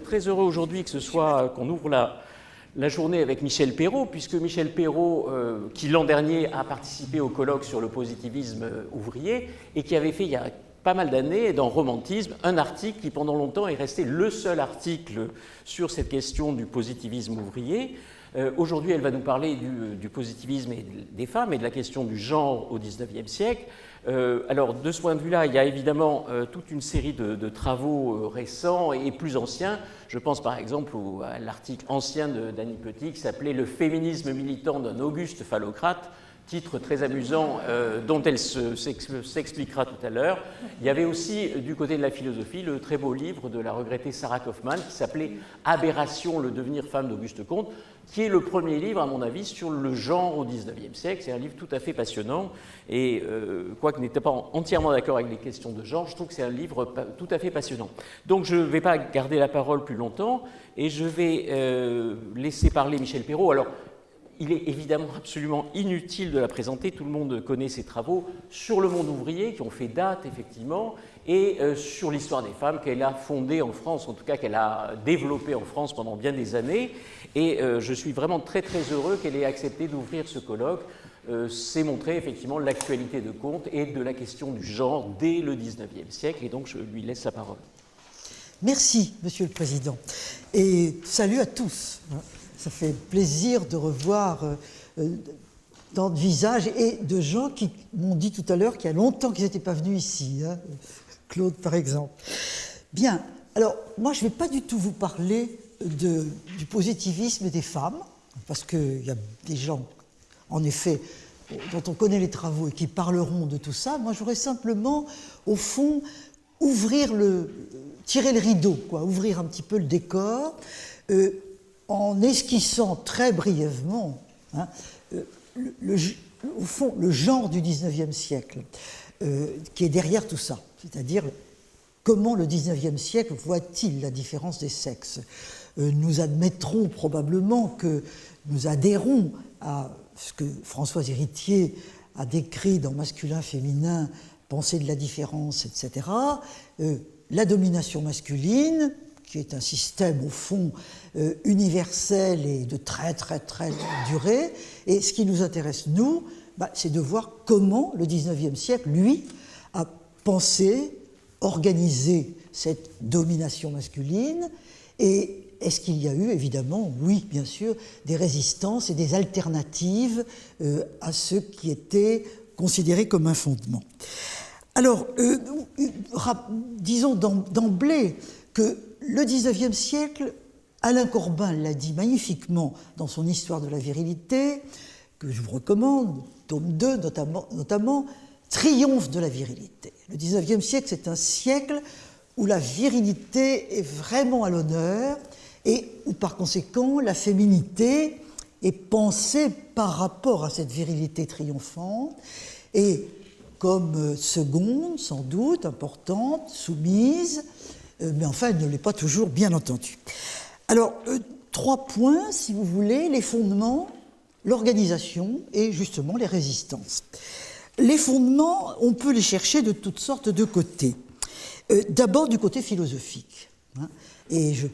très heureux aujourd'hui que ce soit qu'on ouvre la journée avec Michel Perrault, puisque Michel Perrault, qui l'an dernier a participé au colloque sur le positivisme ouvrier et qui avait fait il y a pas mal d'années dans Romantisme un article qui pendant longtemps est resté le seul article sur cette question du positivisme ouvrier. Aujourd'hui, elle va nous parler du positivisme et des femmes et de la question du genre au XIXe siècle. Alors, de ce point de vue-là, il y a évidemment toute une série de travaux récents et plus anciens. Je pense par exemple à l'article ancien d'Annie Petit qui s'appelait « Le féminisme militant d'un Auguste phallocrate », titre très amusant dont elle s'expliquera tout à l'heure. Il y avait aussi, du côté de la philosophie, le très beau livre de la regrettée Sarah Kaufmann qui s'appelait « Aberration, le devenir femme d'Auguste Comte », qui est le premier livre, à mon avis, sur le genre au XIXe siècle. C'est un livre tout à fait passionnant et, quoique n'étais pas entièrement d'accord avec les questions de genre, je trouve que c'est un livre tout à fait passionnant. Donc je ne vais pas garder la parole plus longtemps et je vais laisser parler Michel Perrault. Alors, il est évidemment absolument inutile de la présenter, tout le monde connaît ses travaux sur le monde ouvrier qui ont fait date effectivement et sur l'histoire des femmes qu'elle a fondée en France, en tout cas qu'elle a développée en France pendant bien des années et je suis vraiment très très heureux qu'elle ait accepté d'ouvrir ce colloque. C'est montrer effectivement l'actualité de Comte et de la question du genre dès le XIXe siècle et donc je lui laisse la parole. Merci Monsieur le Président et salut à tous. Ça fait plaisir de revoir tant de visages et de gens qui m'ont dit tout à l'heure qu'il y a longtemps qu'ils n'étaient pas venus ici. Hein. Claude, par exemple. Bien, alors moi je ne vais pas du tout vous parler du positivisme des femmes, parce qu'il y a des gens, en effet, dont on connaît les travaux et qui parleront de tout ça. Moi je voudrais simplement, au fond, tirer le rideau, quoi, ouvrir un petit peu le décor, en esquissant très brièvement hein, au fond le genre du XIXe siècle qui est derrière tout ça, c'est-à-dire comment le XIXe siècle voit-il la différence des sexes. Nous admettrons probablement que nous adhérons à ce que Françoise Héritier a décrit dans Masculin-Féminin, Pensée de la différence, etc. La domination masculine, qui est un système au fond universel et de très très très longue durée. Et ce qui nous intéresse, nous, c'est de voir comment le XIXe siècle, lui, a pensé, organisé cette domination masculine. Et est-ce qu'il y a eu, évidemment, oui, bien sûr, des résistances et des alternatives à ce qui était considéré comme un fondement. Alors, disons d'emblée que le XIXe siècle, Alain Corbin l'a dit magnifiquement dans son Histoire de la virilité, que je vous recommande, tome 2 notamment, triomphe de la virilité. Le XIXe siècle, c'est un siècle où la virilité est vraiment à l'honneur et où par conséquent la féminité est pensée par rapport à cette virilité triomphante et comme seconde, sans doute, importante, soumise, mais enfin, elle ne l'est pas toujours, bien entendu. Alors, 3 points, si vous voulez, les fondements, l'organisation et justement les résistances. Les fondements, on peut les chercher de toutes sortes de côtés. D'abord du côté philosophique. Hein, et je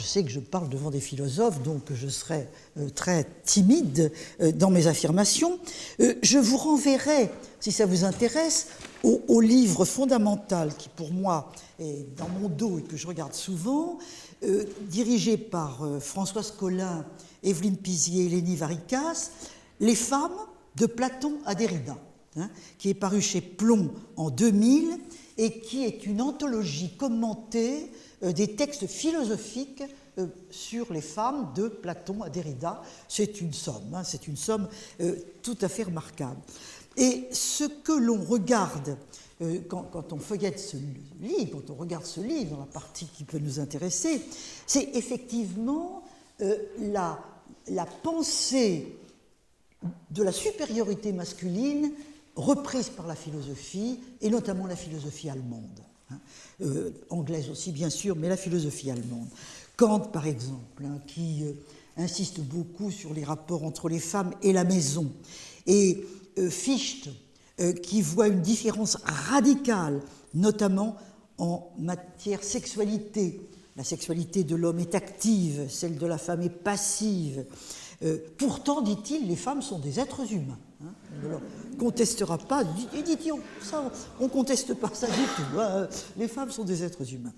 sais que je parle devant des philosophes, donc je serai très timide dans mes affirmations. Je vous renverrai, si ça vous intéresse, au livre fondamental qui, pour moi, est dans mon dos et que je regarde souvent, dirigé par Françoise Collin, Evelyne Pizier et Lénie Varicas, « Les femmes de Platon à Derrida hein, », qui est paru chez Plomb en 2000 et qui est une anthologie commentée des textes philosophiques sur les femmes de Platon à Derrida. C'est une somme tout à fait remarquable. Et ce que l'on regarde quand on feuillette ce livre, quand on regarde ce livre, dans la partie qui peut nous intéresser, c'est effectivement la pensée de la supériorité masculine reprise par la philosophie, et notamment la philosophie allemande. Anglaise aussi, bien sûr, mais la philosophie allemande. Kant, par exemple, qui insiste beaucoup sur les rapports entre les femmes et la maison, et Fichte, qui voit une différence radicale, notamment en matière sexualité, la sexualité de l'homme est active, celle de la femme est passive. Pourtant, dit-il, les femmes sont des êtres humains. Hein, on ne leur contestera pas. Il dit, on ne conteste pas ça du tout. Hein, les femmes sont des êtres humains.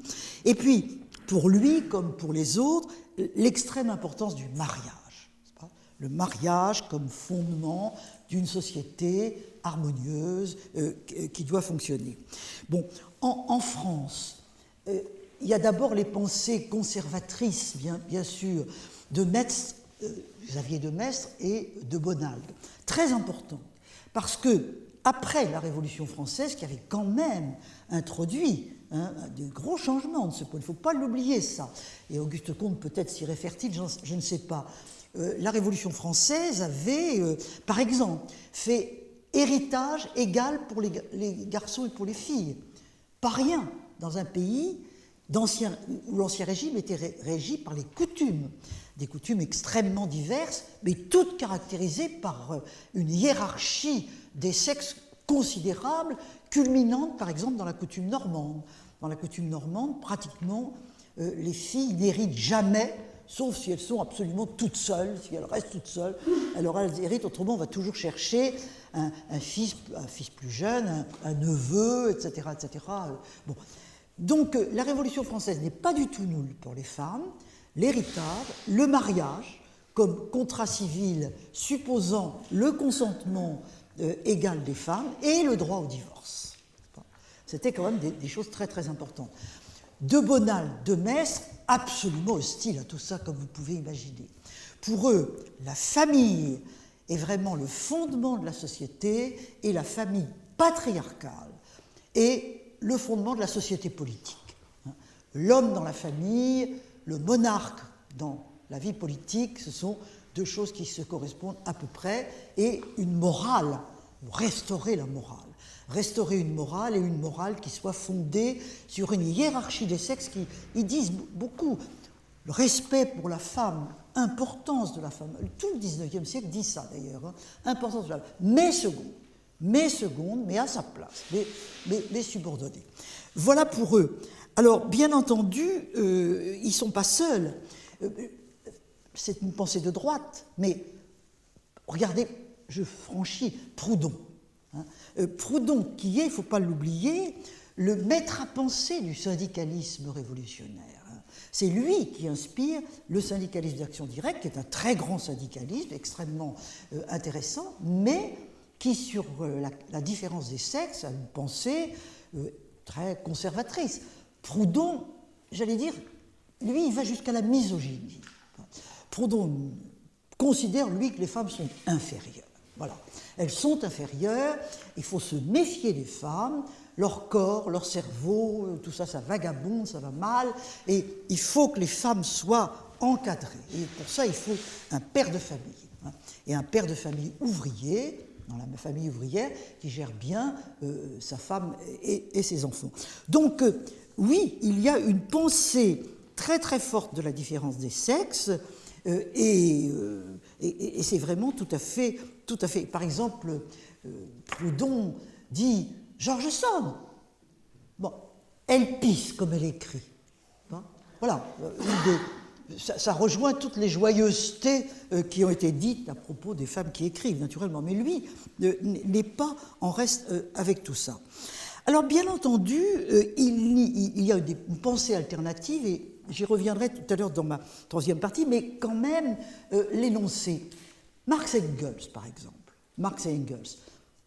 Et puis, pour lui, comme pour les autres, l'extrême importance du mariage. Le mariage comme fondement d'une société harmonieuse qui doit fonctionner. Bon, en France, il y a d'abord les pensées conservatrices, bien sûr, de Metz, Xavier de Maistre et de Bonald. Très importantes, parce que après la Révolution française, qui avait quand même introduit des gros changements de ce point, il ne faut pas l'oublier ça, et Auguste Comte peut-être s'y réfère-t-il, je ne sais pas. La Révolution française avait, par exemple, fait héritage égal pour les garçons et pour les filles. Pas rien dans un pays où l'Ancien Régime était régi par les coutumes, des coutumes extrêmement diverses, mais toutes caractérisées par une hiérarchie des sexes considérable, culminante par exemple dans la coutume normande. Dans la coutume normande, pratiquement, les filles n'héritent jamais, sauf si elles sont absolument toutes seules. Si elles restent toutes seules, alors elles héritent. Autrement, on va toujours chercher un fils plus jeune, un neveu, etc. etc. Bon. Donc, la Révolution française n'est pas du tout nulle pour les femmes. L'héritage, le mariage, comme contrat civil supposant le consentement égal des femmes et le droit au divorce. C'était quand même des choses très très importantes. De Bonald, de Maistre, absolument hostile à tout ça, comme vous pouvez imaginer. Pour eux, la famille est vraiment le fondement de la société et la famille patriarcale est le fondement de la société politique. L'homme dans la famille, le monarque dans la vie politique, ce sont deux choses qui se correspondent à peu près, et une morale, restaurer la morale. Restaurer une morale, et une morale qui soit fondée sur une hiérarchie des sexes qui, ils disent beaucoup, le respect pour la femme, importance de la femme, tout le 19e siècle dit ça d'ailleurs, importance de la femme, mais seconde, mais à sa place, mais subordonnée. Voilà pour eux. Alors, bien entendu, ils ne sont pas seuls. C'est une pensée de droite, mais regardez, je franchis Proudhon. Proudhon, qui est, il ne faut pas l'oublier, le maître à penser du syndicalisme révolutionnaire. C'est lui qui inspire le syndicalisme d'action directe, qui est un très grand syndicalisme, extrêmement intéressant, mais qui, sur la différence des sexes, a une pensée très conservatrice. Proudhon, j'allais dire, lui, il va jusqu'à la misogynie. Proudhon considère, lui, que les femmes sont inférieures. Voilà. Elles sont inférieures, il faut se méfier des femmes, leur corps, leur cerveau, tout ça, ça vagabonde, ça va mal, et il faut que les femmes soient encadrées. Et pour ça, il faut un père de famille. Et un père de famille ouvrier, dans la famille ouvrière, qui gère bien sa femme et ses enfants. Donc, oui, il y a une pensée très très forte de la différence des sexes, et c'est vraiment tout à fait. Par exemple, Proudhon dit George Sand. Bon, elle pisse comme elle écrit. Hein, voilà. Ça rejoint toutes les joyeusetés qui ont été dites à propos des femmes qui écrivent, naturellement. Mais lui n'est pas en reste avec tout ça. Alors, bien entendu, il y a une pensée alternative, et j'y reviendrai tout à l'heure dans ma troisième partie, mais quand même l'énoncé. Marx et Engels, par exemple. Marx et Engels.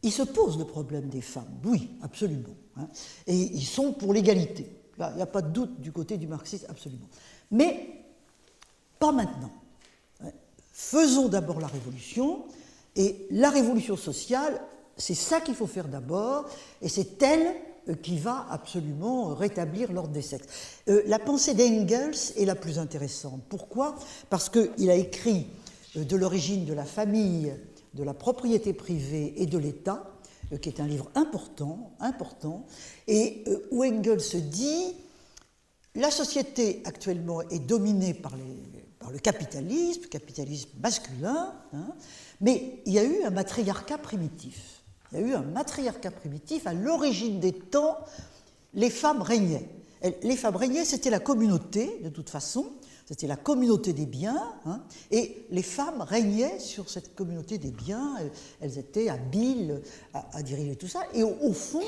Ils se posent le problème des femmes, oui, absolument. Hein, et ils sont pour l'égalité. Là, il n'y a pas de doute du côté du marxisme, absolument. Mais pas maintenant. Faisons d'abord la révolution, et la révolution sociale, c'est ça qu'il faut faire d'abord, et c'est elle qui va absolument rétablir l'ordre des sexes. La pensée d'Engels est la plus intéressante. Pourquoi ? Parce qu'il a écrit de l'origine de la famille, de la propriété privée et de l'État, qui est un livre important, et où Engels se dit la société actuellement est dominée par le capitalisme masculin, hein, mais il y a eu un matriarcat primitif. À l'origine des temps, les femmes régnaient. Les femmes régnaient, c'était la communauté, de toute façon, c'était la communauté des biens, hein, et les femmes régnaient sur cette communauté des biens, elles étaient habiles à diriger tout ça, et au fond,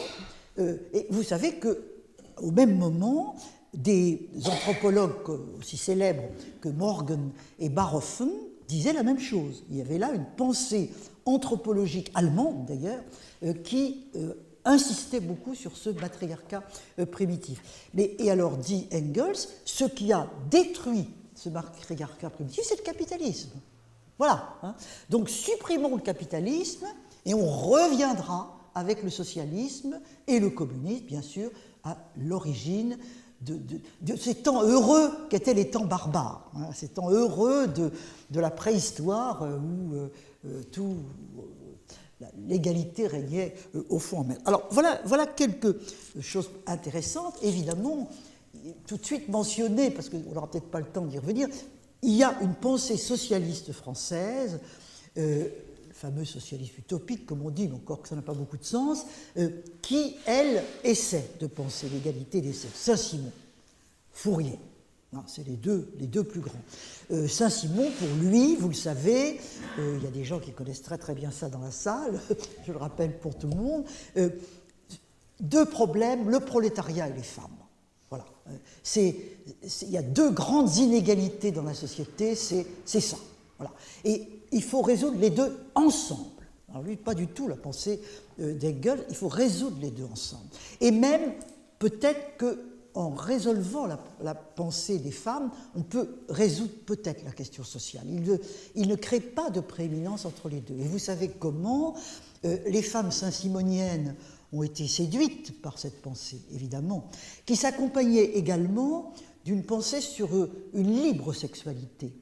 et vous savez qu'au même moment, des anthropologues aussi célèbres que Morgan et Barhofen disaient la même chose. Il y avait là une pensée anthropologique allemande, d'ailleurs, qui insistait beaucoup sur ce matriarcat primitif. Et alors, dit Engels, ce qui a détruit ce matriarcat primitif, c'est le capitalisme. Voilà. Hein. Donc, supprimons le capitalisme et on reviendra avec le socialisme et le communisme, bien sûr, à l'origine de ces temps heureux qu'étaient les temps barbares, hein, ces temps heureux de la préhistoire où l'égalité régnait au fond en maître. Alors voilà quelques choses intéressantes. Évidemment, tout de suite mentionné, parce qu'on n'aura peut-être pas le temps d'y revenir, il y a une pensée socialiste française, le fameux socialisme utopique, comme on dit, mais encore que ça n'a pas beaucoup de sens, qui, elle, essaie de penser l'égalité des sexes. Saint-Simon, Fourier, c'est les deux plus grands. Saint-Simon, pour lui, vous le savez, il y a des gens qui connaissent très très bien ça dans la salle, je le rappelle pour tout le monde, deux problèmes, le prolétariat et les femmes. Voilà. Il y a deux grandes inégalités dans la société, c'est ça. Voilà. Et il faut résoudre les deux ensemble. Alors lui, pas du tout la pensée d'Hegel, il faut résoudre les deux ensemble. Et même, peut-être qu'en résolvant la pensée des femmes, on peut résoudre peut-être la question sociale. Il ne crée pas de prééminence entre les deux. Et vous savez comment les femmes saint-simoniennes ont été séduites par cette pensée, évidemment, qui s'accompagnait également d'une pensée sur une libre sexualité.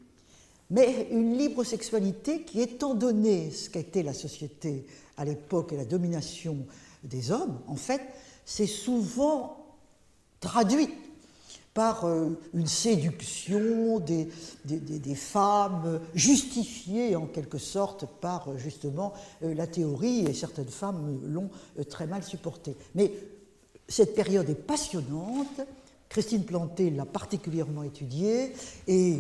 Mais une libre sexualité qui, étant donné ce qu'était la société à l'époque et la domination des hommes, en fait, c'est souvent traduite par une séduction des femmes, justifiée en quelque sorte par justement la théorie, et certaines femmes l'ont très mal supportée. Mais cette période est passionnante. Christine Planté l'a particulièrement étudiée et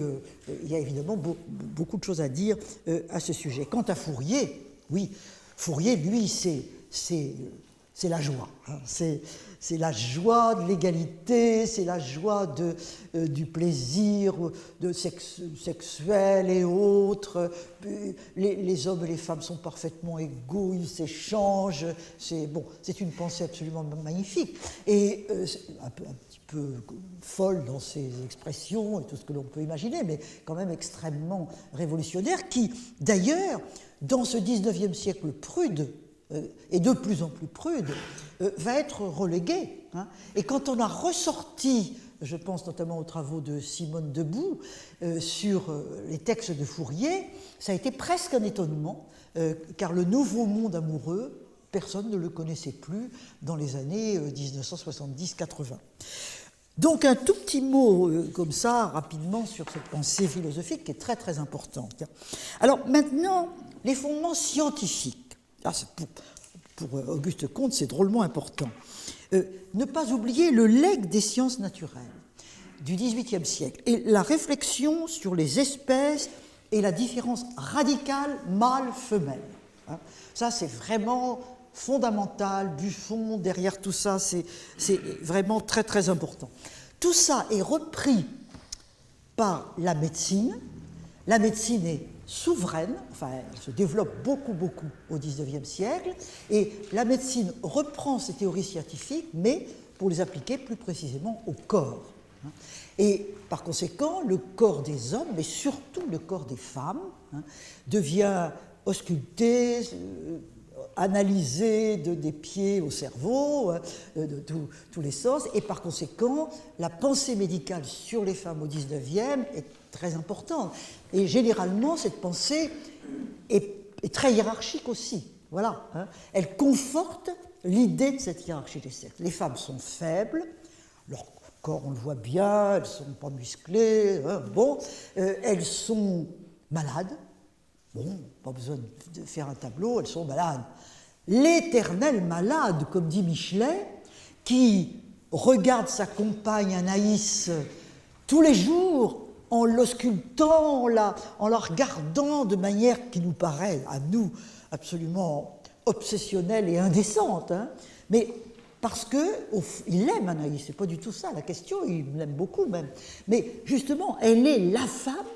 il y a évidemment beaucoup de choses à dire à ce sujet. Quant à Fourier, oui, Fourier, lui, c'est la joie. Hein, c'est la joie de l'égalité, c'est la joie du plaisir sexuel et autres. Les hommes et les femmes sont parfaitement égaux, ils s'échangent. C'est une pensée absolument magnifique. Et un petit peu folle dans ses expressions et tout ce que l'on peut imaginer, mais quand même extrêmement révolutionnaire, qui, d'ailleurs, dans ce 19e siècle prude, et de plus en plus prude, va être relégué. Hein. Et quand on a ressorti, je pense notamment aux travaux de Simone Debout, sur les textes de Fourier, ça a été presque un étonnement, car le nouveau monde amoureux, personne ne le connaissait plus dans les années 1970-80. Donc un tout petit mot comme ça, rapidement, sur cette pensée philosophique qui est très très importante. Alors maintenant, les fondements scientifiques. Ah, pour Auguste Comte, c'est drôlement important. Ne pas oublier le legs des sciences naturelles du XVIIIe siècle et la réflexion sur les espèces et la différence radicale mâle-femelle. Hein. Ça, c'est vraiment fondamental. Buffon, derrière tout ça, c'est vraiment très, très important. Tout ça est repris par la médecine. La médecine est souveraine, enfin elle se développe beaucoup au XIXe siècle, et la médecine reprend ces théories scientifiques, mais pour les appliquer plus précisément au corps. Et par conséquent, le corps des hommes, mais surtout le corps des femmes, devient ausculté, analysé des pieds au cerveau, de tous les sens, et par conséquent, la pensée médicale sur les femmes au XIXe est très importante. Et généralement, cette pensée est très hiérarchique aussi. Voilà, hein. Elle conforte l'idée de cette hiérarchie des sexes. Les femmes sont faibles, leur corps, on le voit bien, elles ne sont pas musclées, hein, elles sont malades. Bon, pas besoin de faire un tableau, elles sont malades. L'éternel malade, comme dit Michelet, qui regarde sa compagne Anaïs tous les jours en l'auscultant, en la regardant de manière qui nous paraît, à nous, absolument obsessionnelle et indécente, hein, mais parce qu'il aime Anaïs, c'est pas du tout ça la question, il l'aime beaucoup même. Mais justement, elle est la femme,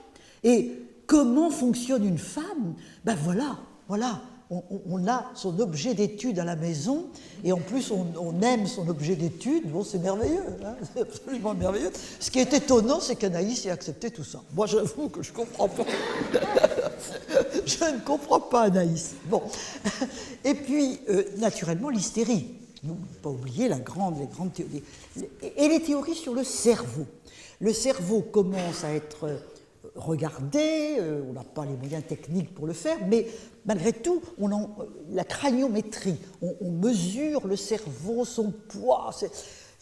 et comment fonctionne une femme? Ben voilà, on a son objet d'étude à la maison, et en plus on aime son objet d'étude, bon c'est merveilleux, hein, c'est absolument merveilleux. Ce qui est étonnant, c'est qu'Anaïs ait accepté tout ça. Moi j'avoue que je comprends pas. Je ne comprends pas Anaïs. Bon. Et puis, naturellement, l'hystérie. Ne pas oublier les grandes théories. Et les théories sur le cerveau. Le cerveau commence à être regardé, on n'a pas les moyens techniques pour le faire, mais malgré tout, la craniométrie, on mesure le cerveau, son poids,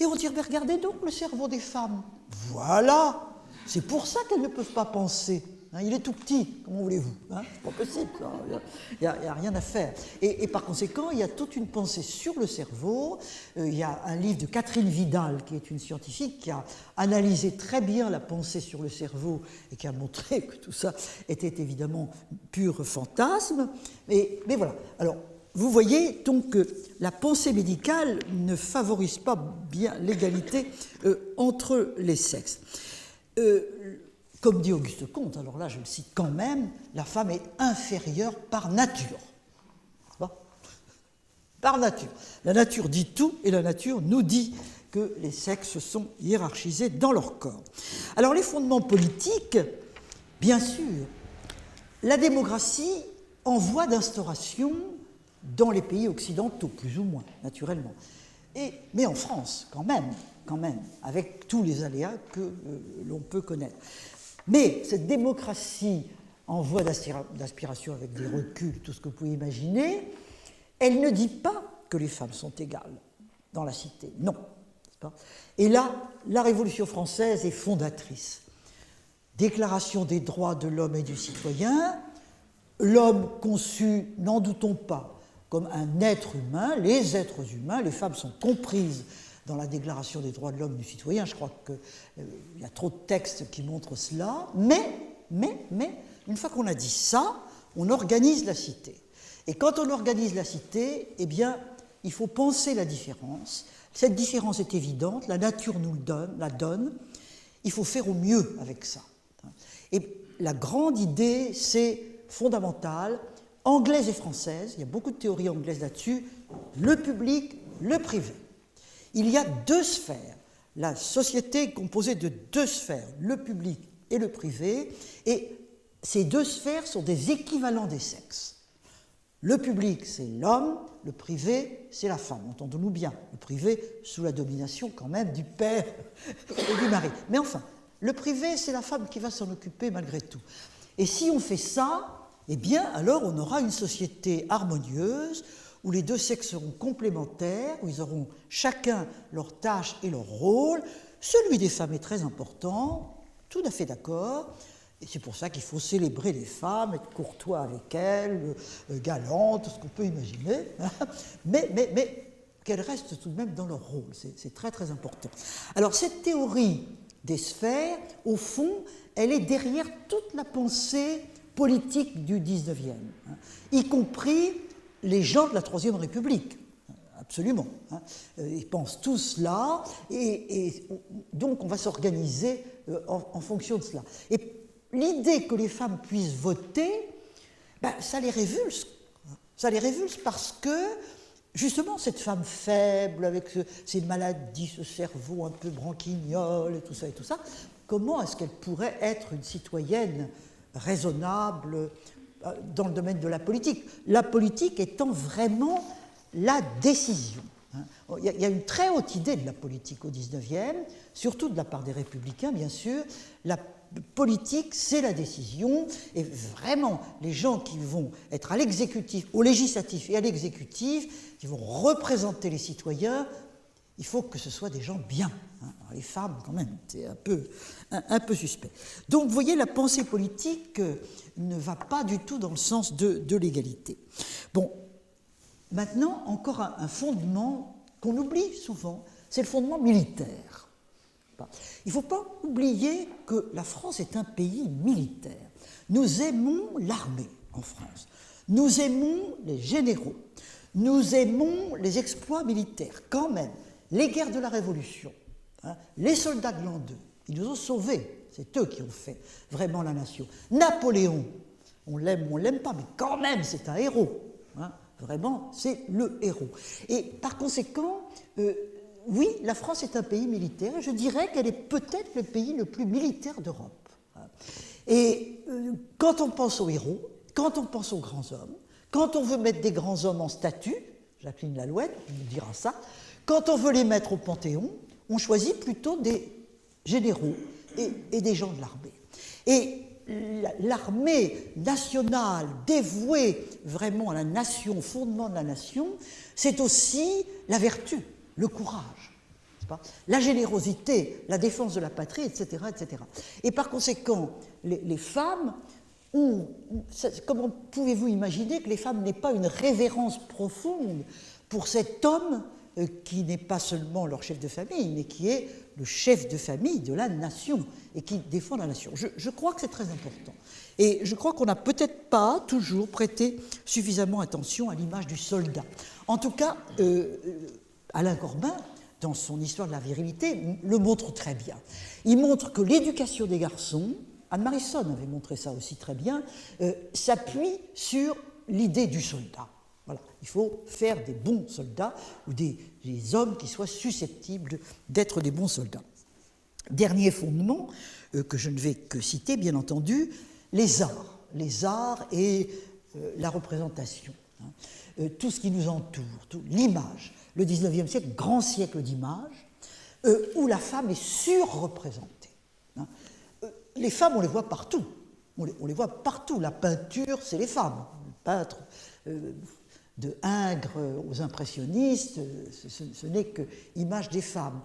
et on dit, mais regardez donc le cerveau des femmes. Voilà, c'est pour ça qu'elles ne peuvent pas penser. Hein, il est tout petit, comment voulez-vous, hein, c'est pas possible, il n'y a rien à faire. Et par conséquent, il y a toute une pensée sur le cerveau. Il y a un livre de Catherine Vidal, qui est une scientifique, qui a analysé très bien la pensée sur le cerveau et qui a montré que tout ça était évidemment pur fantasme. Mais voilà. Alors, vous voyez donc que la pensée médicale ne favorise pas bien l'égalité entre les sexes. Comme dit Auguste Comte, alors là je le cite quand même, la femme est inférieure par nature. Bon. Par nature. La nature dit tout et la nature nous dit que les sexes sont hiérarchisés dans leur corps. Alors les fondements politiques, bien sûr, la démocratie en voie d'instauration dans les pays occidentaux, plus ou moins, naturellement. Mais en France, quand même, avec tous les aléas que l'on peut connaître. Mais cette démocratie en voie d'aspiration avec des reculs, tout ce que vous pouvez imaginer, elle ne dit pas que les femmes sont égales dans la cité. Non. Et là, la Révolution française est fondatrice. Déclaration des droits de l'homme et du citoyen, l'homme conçu, n'en doutons pas, comme un être humain, les êtres humains, les femmes sont comprises dans la Déclaration des droits de l'homme et du citoyen. Je crois qu'il y a trop de textes qui montrent cela. Mais, une fois qu'on a dit ça, on organise la cité. Et quand on organise la cité, eh bien, il faut penser la différence. Cette différence est évidente, la nature nous la donne. Il faut faire au mieux avec ça. Et la grande idée, c'est fondamental, anglaise et française, il y a beaucoup de théories anglaises là-dessus, le public, le privé. Il y a deux sphères. La société est composée de deux sphères, le public et le privé, et ces deux sphères sont des équivalents des sexes. Le public, c'est l'homme, le privé, c'est la femme, entendons-nous bien. Le privé, sous la domination quand même du père et du mari. Mais enfin, le privé, c'est la femme qui va s'en occuper malgré tout. Et si on fait ça, eh bien, alors on aura une société harmonieuse, où les deux sexes seront complémentaires, où ils auront chacun leurs tâches et leur rôle. Celui des femmes est très important, tout à fait d'accord, et c'est pour ça qu'il faut célébrer les femmes, être courtois avec elles, galantes, tout ce qu'on peut imaginer, mais qu'elles restent tout de même dans leur rôle, c'est très très important. Alors cette théorie des sphères, au fond, elle est derrière toute la pensée politique du XIXe, y compris les gens de la Troisième République, absolument. Ils pensent tous cela, et donc on va s'organiser en fonction de cela. Et l'idée que les femmes puissent voter, ça les révulse. Ça les révulse parce que, justement, cette femme faible, avec ses maladies, ce cerveau un peu branquignol, et tout ça, comment est-ce qu'elle pourrait être une citoyenne raisonnable dans le domaine de la politique, la politique étant vraiment la décision. Il y a une très haute idée de la politique au XIXe, surtout de la part des républicains, bien sûr. La politique, c'est la décision, et vraiment, les gens qui vont être à l'exécutif, au législatif et à l'exécutif, qui vont représenter les citoyens, il faut que ce soit des gens bien. Alors, les femmes, quand même, c'est un peu suspect. Donc, vous voyez, la pensée politique ne va pas du tout dans le sens de l'égalité. Bon, maintenant, encore un fondement qu'on oublie souvent, c'est le fondement militaire. Il ne faut pas oublier que la France est un pays militaire. Nous aimons l'armée en France. Nous aimons les généraux. Nous aimons les exploits militaires. Quand même, les guerres de la Révolution, les soldats de l'an 2, ils nous ont sauvés. C'est eux qui ont fait vraiment la nation. Napoléon, on l'aime ou on ne l'aime pas, mais quand même, c'est un héros. Vraiment, c'est le héros. Et par conséquent, oui, la France est un pays militaire, et je dirais qu'elle est peut-être le pays le plus militaire d'Europe. Et quand on pense aux héros, quand on pense aux grands hommes, quand on veut mettre des grands hommes en statue, Jacqueline Lalouette nous dira ça, quand on veut les mettre au Panthéon, on choisit plutôt des généraux et des gens de l'armée. Et l'armée nationale dévouée vraiment à la nation, au fondement de la nation, c'est aussi la vertu, le courage, la générosité, la défense de la patrie, etc. etc. Et par conséquent, les femmes ont... Comment pouvez-vous imaginer que les femmes n'aient pas une révérence profonde pour cet homme qui n'est pas seulement leur chef de famille, mais qui est le chef de famille de la nation et qui défend la nation. Je crois que c'est très important. Et je crois qu'on n'a peut-être pas toujours prêté suffisamment attention à l'image du soldat. En tout cas, Alain Corbin, dans son Histoire de la virilité, le montre très bien. Il montre que l'éducation des garçons, Anne-Marie Sonne avait montré ça aussi très bien, s'appuie sur l'idée du soldat. Voilà, il faut faire des bons soldats ou des hommes qui soient susceptibles d'être des bons soldats. Dernier fondement, que je ne vais que citer, bien entendu, les arts et la représentation. Tout ce qui nous entoure, l'image. Le 19e siècle, grand siècle d'image, où la femme est surreprésentée. Les femmes, on les voit partout. On les voit partout. La peinture, c'est les femmes. Le peintre... de Ingres aux impressionnistes, ce n'est que image des femmes.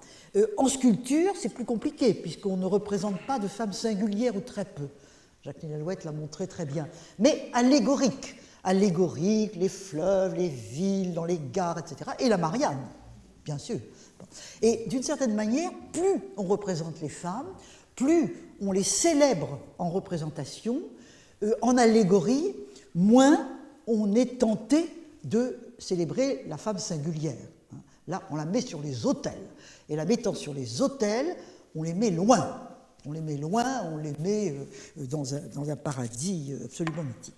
En sculpture, c'est plus compliqué, puisqu'on ne représente pas de femmes singulières ou très peu. Jacqueline Lalouette l'a montré très bien. Mais allégorique, les fleuves, les villes, dans les gares, etc. Et la Marianne, bien sûr. Et d'une certaine manière, plus on représente les femmes, plus on les célèbre en représentation, en allégorie, moins on est tenté de célébrer la femme singulière. Là, on la met sur les autels. Et la mettant sur les autels, on les met loin. On les met dans un paradis absolument mythique.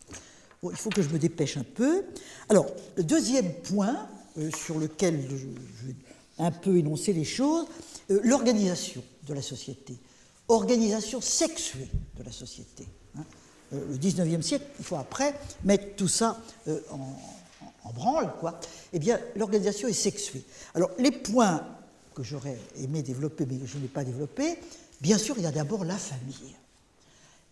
Bon, il faut que je me dépêche un peu. Alors, le deuxième point sur lequel je vais un peu énoncer les choses, l'organisation de la société. Organisation sexuée de la société. Le 19e siècle, il faut après mettre tout ça en branle, quoi. Eh bien, l'organisation est sexuée. Alors, les points que j'aurais aimé développer, mais que je n'ai pas développés, bien sûr, il y a d'abord la famille.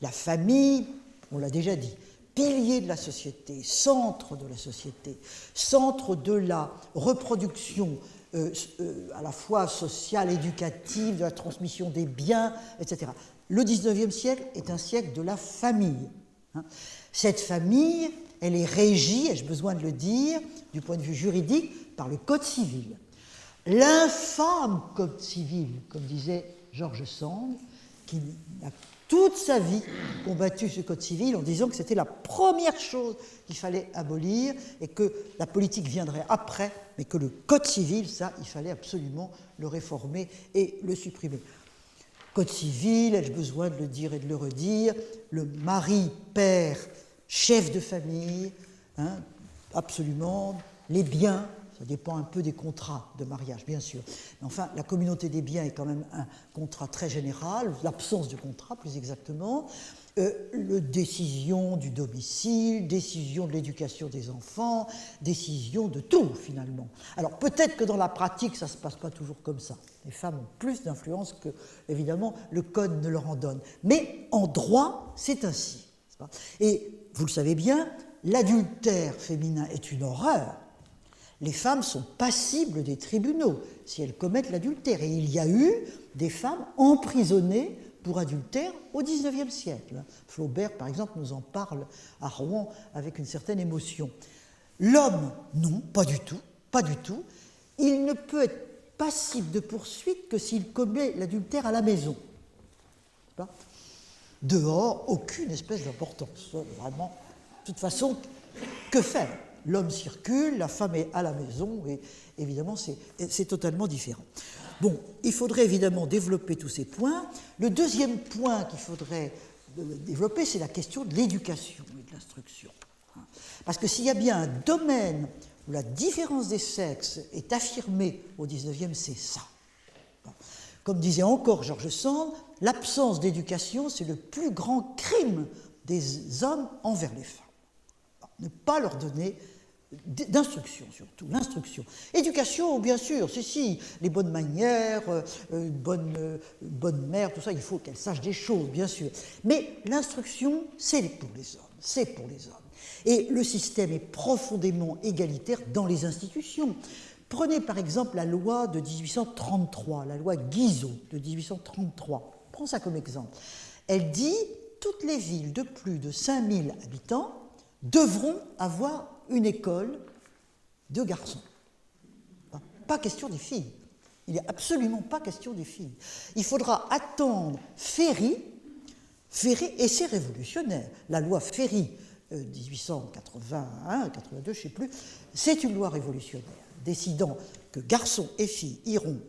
La famille, on l'a déjà dit, pilier de la société, centre de la société, centre de la reproduction à la fois sociale, éducative, de la transmission des biens, etc. Le 19e siècle est un siècle de la famille. Cette famille, elle est régie, ai-je besoin de le dire, du point de vue juridique, par le Code civil. L'infâme Code civil, comme disait George Sand, qui a toute sa vie combattu ce Code civil en disant que c'était la première chose qu'il fallait abolir et que la politique viendrait après, mais que le Code civil, ça, il fallait absolument le réformer et le supprimer. Code civil, ai-je besoin de le dire et de le redire, le mari, père, chef de famille, absolument, les biens, ça dépend un peu des contrats de mariage, bien sûr. Mais enfin, la communauté des biens est quand même un contrat très général, l'absence de contrat plus exactement, décision du domicile, décision de l'éducation des enfants, décision de tout finalement. Alors peut-être que dans la pratique, ça ne se passe pas toujours comme ça. Les femmes ont plus d'influence que, évidemment, le code ne leur en donne. Mais en droit, c'est ainsi. Et vous le savez bien, l'adultère féminin est une horreur. Les femmes sont passibles des tribunaux si elles commettent l'adultère. Et il y a eu des femmes emprisonnées pour adultère au XIXe siècle. Flaubert, par exemple, nous en parle à Rouen avec une certaine émotion. L'homme, non, pas du tout, pas du tout. Il ne peut passible de poursuite que s'il commet l'adultère à la maison. Dehors, aucune espèce d'importance. Vraiment, de toute façon, que faire? L'homme circule, la femme est à la maison, et évidemment, c'est totalement différent. Bon, il faudrait évidemment développer tous ces points. Le deuxième point qu'il faudrait développer, c'est la question de l'éducation et de l'instruction. Parce que s'il y a bien un domaine où la différence des sexes est affirmée au XIXe, c'est ça. Comme disait encore George Sand, l'absence d'éducation, c'est le plus grand crime des hommes envers les femmes. Ne pas leur donner d'instruction, surtout, l'instruction. Éducation, bien sûr, si, les bonnes manières, bonne mère, tout ça, il faut qu'elle sache des choses, bien sûr. Mais l'instruction, c'est pour les hommes, c'est pour les hommes. Et le système est profondément égalitaire dans les institutions. Prenez par exemple la loi de 1833, la loi Guizot de 1833. Prends ça comme exemple. Elle dit « Toutes les villes de plus de 5000 habitants devront avoir une école de garçons. » Pas question des filles. Il n'est absolument pas question des filles. Il faudra attendre Ferry, et c'est révolutionnaire. La loi Ferry, 1881, 82, je ne sais plus, c'est une loi révolutionnaire, décidant que garçons et filles iront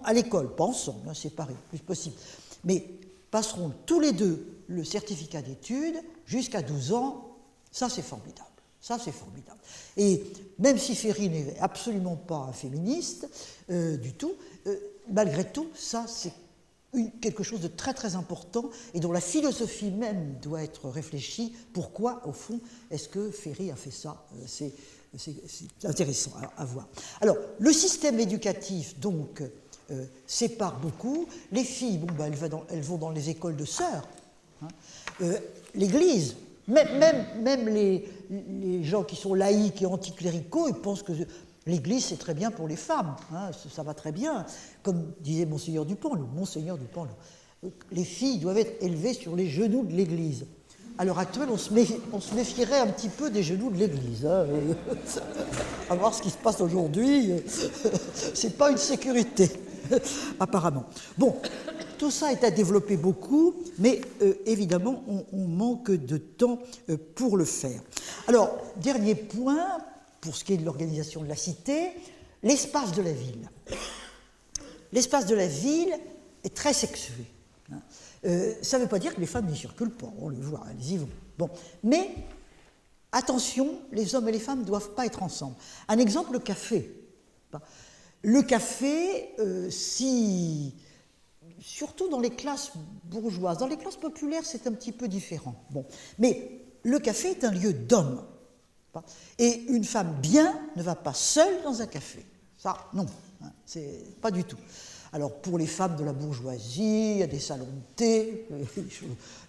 à l'école, pas ensemble, séparés, le plus possible, mais passeront tous les deux le certificat d'études jusqu'à 12 ans. Ça, c'est formidable. Ça, c'est formidable. Et même si Ferry n'est absolument pas un féministe du tout, malgré tout, ça, c'est quelque chose de très, très important et dont la philosophie même doit être réfléchie. Pourquoi, au fond, est-ce que Ferry a fait ça? C'est intéressant à voir. Alors, le système éducatif, donc, sépare beaucoup. Les filles, elles vont dans les écoles de sœurs. L'Église, même les gens qui sont laïcs et anticléricaux, ils pensent que l'Église, c'est très bien pour les femmes. Ça va très bien. Comme disait Monseigneur Dupanloup, les filles doivent être élevées sur les genoux de l'Église. À l'heure actuelle, on se méfierait un petit peu des genoux de l'Église. À voir ce qui se passe aujourd'hui, c'est pas une sécurité, apparemment. Bon, tout ça est à développer beaucoup, mais évidemment, on manque de temps pour le faire. Alors, dernier point, pour ce qui est de l'organisation de la cité, l'espace de la ville. L'espace de la ville est très sexué. Ça ne veut pas dire que les femmes n'y circulent pas, on le voit, elles y vont. Bon. Mais, attention, les hommes et les femmes ne doivent pas être ensemble. Un exemple, le café. Le café, surtout dans les classes bourgeoises, dans les classes populaires, c'est un petit peu différent. Bon. Mais le café est un lieu d'hommes. Et une femme bien ne va pas seule dans un café. Ça, non, c'est pas du tout. Alors, pour les femmes de la bourgeoisie, il y a des salons de thé,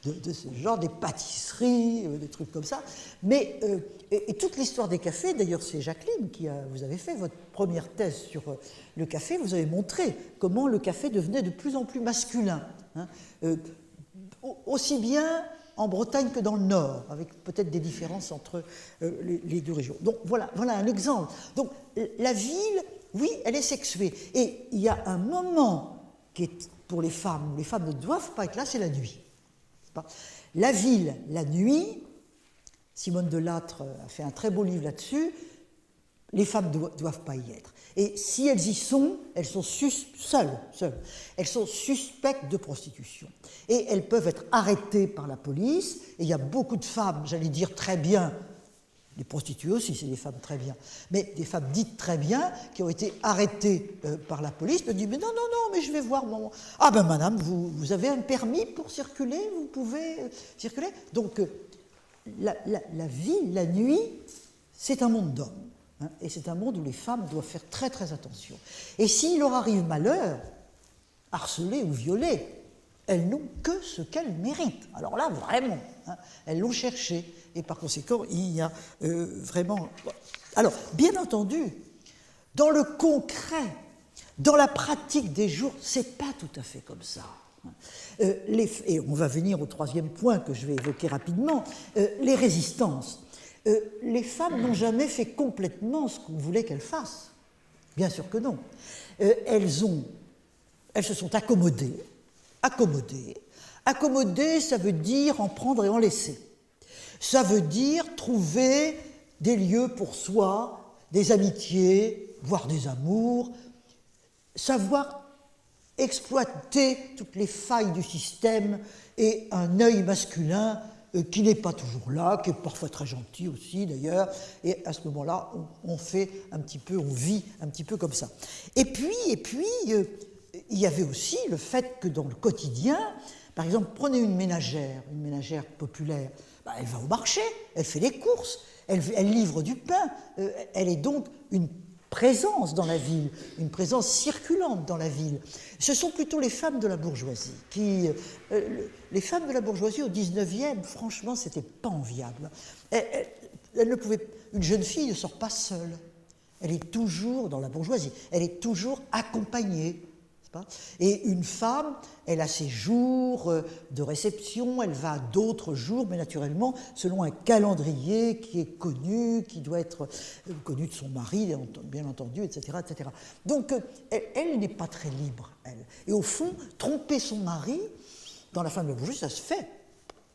de ce genre, des pâtisseries, des trucs comme ça. Mais, et toute l'histoire des cafés, d'ailleurs, c'est Jacqueline vous avez fait votre première thèse sur le café, vous avez montré comment le café devenait de plus en plus masculin. Aussi bien en Bretagne que dans le Nord, avec peut-être des différences entre les deux régions. Donc, voilà un exemple. Donc, la ville, oui, elle est sexuée. Et il y a un moment qui est pour les femmes, où les femmes ne doivent pas être là, c'est la nuit. La ville, la nuit, Simone Delattre a fait un très beau livre là-dessus, les femmes ne doivent pas y être. Et si elles y sont, elles sont seules. Elles sont suspectes de prostitution. Et elles peuvent être arrêtées par la police. Et il y a beaucoup de femmes, j'allais dire très bien, les prostituées aussi, c'est des femmes très bien, mais des femmes dites très bien qui ont été arrêtées par la police, me disent mais non, mais je vais voir mon... Ah ben madame, vous avez un permis pour circuler, vous pouvez circuler. Donc la ville, la nuit, c'est un monde d'hommes. Et c'est un monde où les femmes doivent faire très très attention. Et s'il leur arrive malheur, harcelées ou violées, elles n'ont que ce qu'elles méritent. Alors là, vraiment, elles l'ont cherché. Et par conséquent, il y a vraiment... Alors, bien entendu, dans le concret, dans la pratique des jours, c'est pas tout à fait comme ça. Et on va venir au troisième point que je vais évoquer rapidement, les résistances. Les femmes n'ont jamais fait complètement ce qu'on voulait qu'elles fassent. Bien sûr que non. Elles se sont accommodées. Accommoder, ça veut dire en prendre et en laisser. Ça veut dire trouver des lieux pour soi, des amitiés, voire des amours, savoir exploiter toutes les failles du système et un œil masculin qui n'est pas toujours là, qui est parfois très gentil aussi d'ailleurs, et à ce moment-là, on fait un petit peu, on vit un petit peu comme ça. Et puis, il y avait aussi le fait que dans le quotidien, par exemple, prenez une ménagère populaire, elle va au marché, elle fait les courses, elle livre du pain, elle est donc une présence dans la ville, une présence circulante dans la ville. Ce sont plutôt les femmes de la bourgeoisie qui... les femmes de la bourgeoisie au 19e, franchement, c'était pas enviable. Elle ne pouvait... Une jeune fille ne sort pas seule. Elle est toujours dans la bourgeoisie, elle est toujours accompagnée. Et une femme, elle a ses jours de réception, elle va à d'autres jours, mais naturellement, selon un calendrier qui est connu, qui doit être connu de son mari, bien entendu, etc. etc. Donc, elle n'est pas très libre, elle. Et au fond, tromper son mari, dans la femme de la bourgeoisie, ça se fait.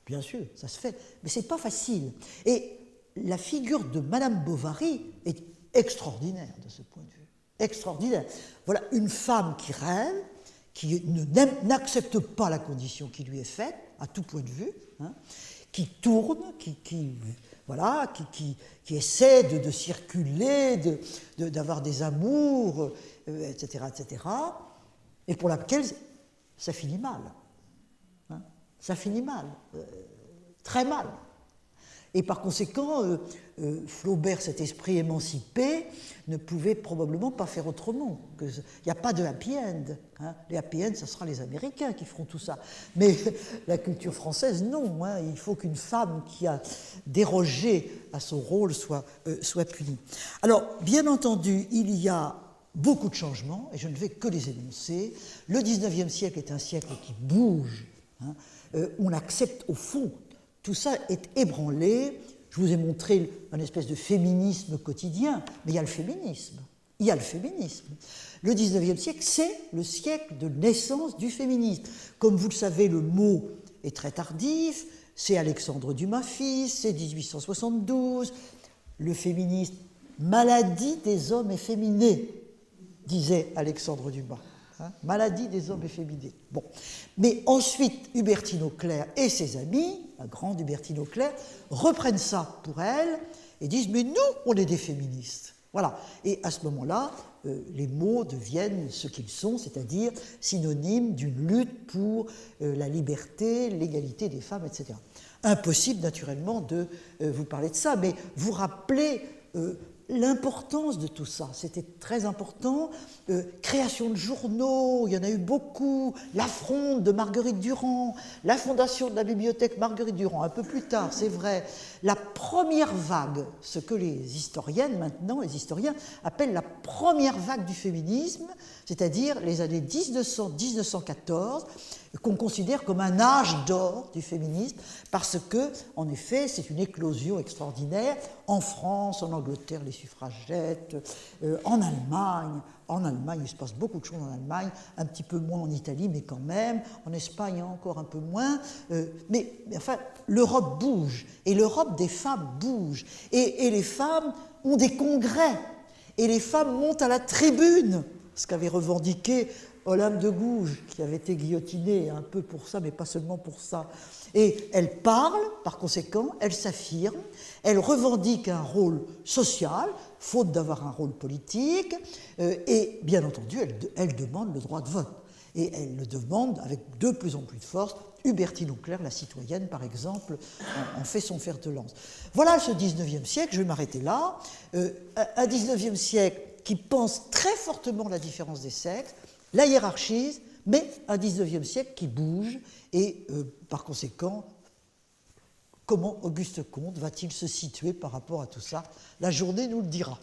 Bien sûr, ça se fait. Mais c'est pas facile. Et la figure de Madame Bovary est extraordinaire de ce point de vue. Extraordinaire. Voilà une femme qui rêve, qui n'accepte pas la condition qui lui est faite, à tout point de vue, hein, qui tourne, qui essaie de circuler, d'avoir des amours, etc., etc., et pour laquelle ça finit mal. Hein, ça finit mal, très mal. Et par conséquent, Flaubert, cet esprit émancipé, ne pouvait probablement pas faire autrement. Il n'y a pas de happy end. Hein. Les happy end, ce sera les Américains qui feront tout ça. Mais la culture française, non. Hein. Il faut qu'une femme qui a dérogé à son rôle soit punie. Alors, bien entendu, il y a beaucoup de changements, et je ne vais que les énoncer. Le 19e siècle est un siècle qui bouge. Hein. On accepte, au fond, tout ça est ébranlé. Je vous ai montré un espèce de féminisme quotidien, mais il y a le féminisme. Le 19e siècle, c'est le siècle de naissance du féminisme. Comme vous le savez, le mot est très tardif, c'est Alexandre Dumas fils, c'est 1872. Le féminisme, maladie des hommes efféminés, disait Alexandre Dumas. Hein, maladie des hommes efféminés. Bon. Mais ensuite, Hubertine Auclair et ses amis, la grande Hubertine Auclair, reprennent ça pour elle et disent « mais nous, on est des féministes ». Voilà. Et à ce moment-là, les mots deviennent ce qu'ils sont, c'est-à-dire synonymes d'une lutte pour la liberté, l'égalité des femmes, etc. Impossible, naturellement, de vous parler de ça, mais vous rappelez l'importance de tout ça, c'était très important. Création de journaux, il y en a eu beaucoup. La Fronde de Marguerite Durand, la fondation de la bibliothèque Marguerite Durand, un peu plus tard, c'est vrai. La première vague, ce que les historiennes maintenant, les historiens, appellent la première vague du féminisme, c'est-à-dire les années 1900-1914, qu'on considère comme un âge d'or du féminisme, parce que, en effet, c'est une éclosion extraordinaire en France, en Angleterre, les suffragettes, en Allemagne. En Allemagne, il se passe beaucoup de choses en Allemagne, un petit peu moins en Italie, mais quand même. En Espagne, encore un peu moins. Mais enfin, l'Europe bouge, et l'Europe des femmes bouge. Et les femmes ont des congrès, et les femmes montent à la tribune, ce qu'avait revendiqué Olympe de Gouges, qui avait été guillotinée un peu pour ça, mais pas seulement pour ça. Et elles parlent, par conséquent, elles s'affirment, elles revendiquent un rôle social, faute d'avoir un rôle politique, et bien entendu, elles demandent le droit de vote. Et elles le demandent avec de plus en plus de force. Hubertine Auclair, la citoyenne, par exemple, en fait son fer de lance. Voilà ce 19e siècle, je vais m'arrêter là. Un 19e siècle qui pense très fortement la différence des sexes, la hiérarchise, mais un 19e siècle qui bouge, et par conséquent, comment Auguste Comte va-t-il se situer par rapport à tout ça? La journée nous le dira.